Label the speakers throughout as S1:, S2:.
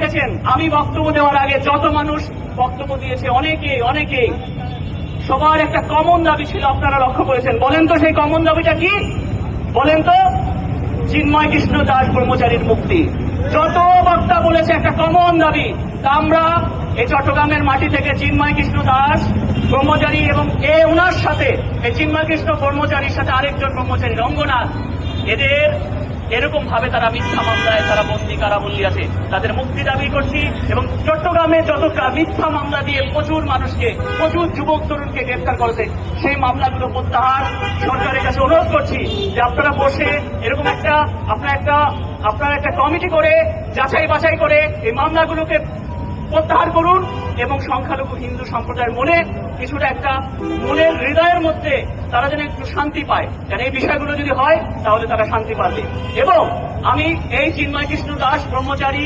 S1: দেখেছেন আমি বক্তব্য দেওয়ার আগে যত মানুষ বক্তব্য দিয়েছে অনেকে সবার একটা কমন দাবি ছিল, আপনারা লক্ষ্য করেছেন। বলেন তো সেই কমন দাবিটা কি? বলেন তো। চিন্ময় কৃষ্ণ দাস ব্রহ্মচারীর মুক্তি। যত বক্তা বলেছে একটা কমন দাবি। তা আমরা এই চট্টগ্রামের মাটি থেকে চিন্ময় কৃষ্ণ দাস ব্রহ্মচারী এবং ওনার সাথে এই চিন্ময় কৃষ্ণ ব্রহ্মচারীর সাথে আরেকজন ব্রহ্মচারী রঙ্গনাথ, এদের এরকম ভাবে তারা মিথ্যা মামলায় তারা বন্দী কারাবন্দী আছে, তাদের মুক্তি দাবি করছি। এবং চট্টগ্রামে যত মিথ্যা মামলা দিয়ে প্রচুর মানুষকে, প্রচুর যুবক তরুণকে গ্রেফতার করেছে, সেই মামলাগুলো প্রত্যাহার সরকারের কাছে অনুরোধ করছি যে আপনারা বসে এরকম আপনারা একটা কমিটি করে যাচাই বাছাই করে এই মামলাগুলোকে প্রত্যাহার করুন এবং সংখ্যালঘু হিন্দু সম্প্রদায়ের মনে কিছুটা একটা মনের হৃদয়ের মধ্যে তারা যেন একটু শান্তি পায়। কারণ এই বিষয়গুলো যদি হয় তাহলে তারা শান্তি পাবে। এবং আমি এই চিন্ময় কৃষ্ণ দাস ব্রহ্মচারী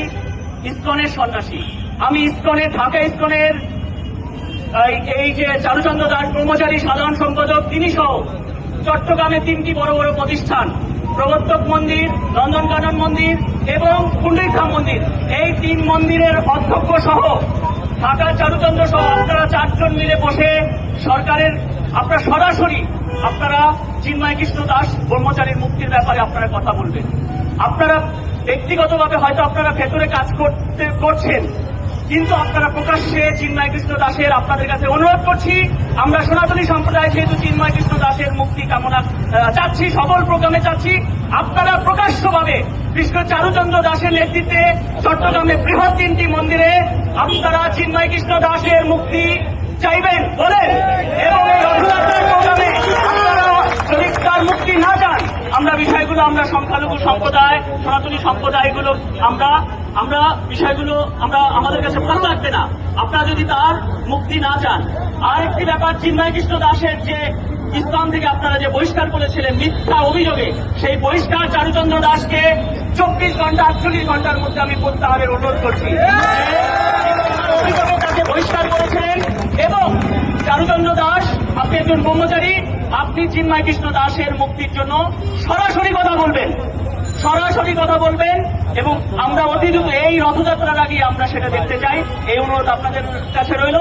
S1: ইসকনের সন্ন্যাসী, আমি ঢাকা ইসকনের এই যে চারুচন্দ্র দাস ব্রহ্মচারী সাধারণ সম্পাদক, তিনি সহ চট্টগ্রামে 3টি বড় বড় প্রতিষ্ঠান, প্রবর্তক মন্দির, নন্দনকানন মন্দির এবং পুণ্ডরীকধাম মন্দির, এই 3 মন্দিরের অধ্যক্ষ সহ ঢাকা চারুচন্দ্র সহ আপনারা 4 জন মিলে বসে সরকারের আপনারা সরাসরি আপনারা চিন্ময় কৃষ্ণ দাস ব্রহ্মচারীর মুক্তির ব্যাপারে আপনারা কথা বলবেন। আপনারা ব্যক্তিগতভাবে হয়তো আপনারা ভেতরে কাজ করছেন, কিন্তু আপনারা প্রকাশ্যে চিন্ময় কৃষ্ণ দাসের আপনাদের কাছে অনুরোধ করছি, আমরা সনাতনী সম্প্রদায় যেহেতু চিন্ময় কৃষ্ণ দাসের মুক্তি কামনা চাচ্ছি, সকল প্রোগ্রামে চাচ্ছি, আপনারা প্রকাশ্যভাবে কৃষ্ণ চারুচন্দ্র দাসের নেতৃত্বে চট্টগ্রামে বৃহৎ 3টি মন্দিরে আপনারা চিন্ময় কৃষ্ণ দাসের মুক্তি চাইবেন বলেন। এবং এই রথযাত্রার প্রোগ্রামে আপনারা যদি তার মুক্তি না চান, আমরা বিষয়গুলো আমরা সংখ্যালঘু সম্প্রদায়, সনাতনী সম্প্রদায়গুলো আমরা বিষয়গুলো আমাদের কাছে ভালো লাগবে না আপনারা যদি তার মুক্তি না চান। আরেকটি ব্যাপার, চিন্ময় কৃষ্ণ দাসের যে ইসলাম থেকে আপনারা যে বহিষ্কার করেছিলেন মিথ্যা অভিযোগে, সেই বহিষ্কার চারুচন্দ্র দাসকে 24 ঘন্টা 48 ঘন্টার মধ্যে আমি প্রত্যাহারের অনুরোধ করছি। তাকে বহিষ্কার করেছিলেন এবং চারুচন্দ্র দাস আপনি একজন ব্রহ্মচারী, আপনি চিন্ময় কৃষ্ণ দাসের মুক্তির জন্য সরাসরি কথা বলবেন এবং আমরা অতি দ্রুত এই রথযাত্রার আগে আমরা সেটা দেখতে চাই। এই অনুরোধ আপনাদের কাছে রইল।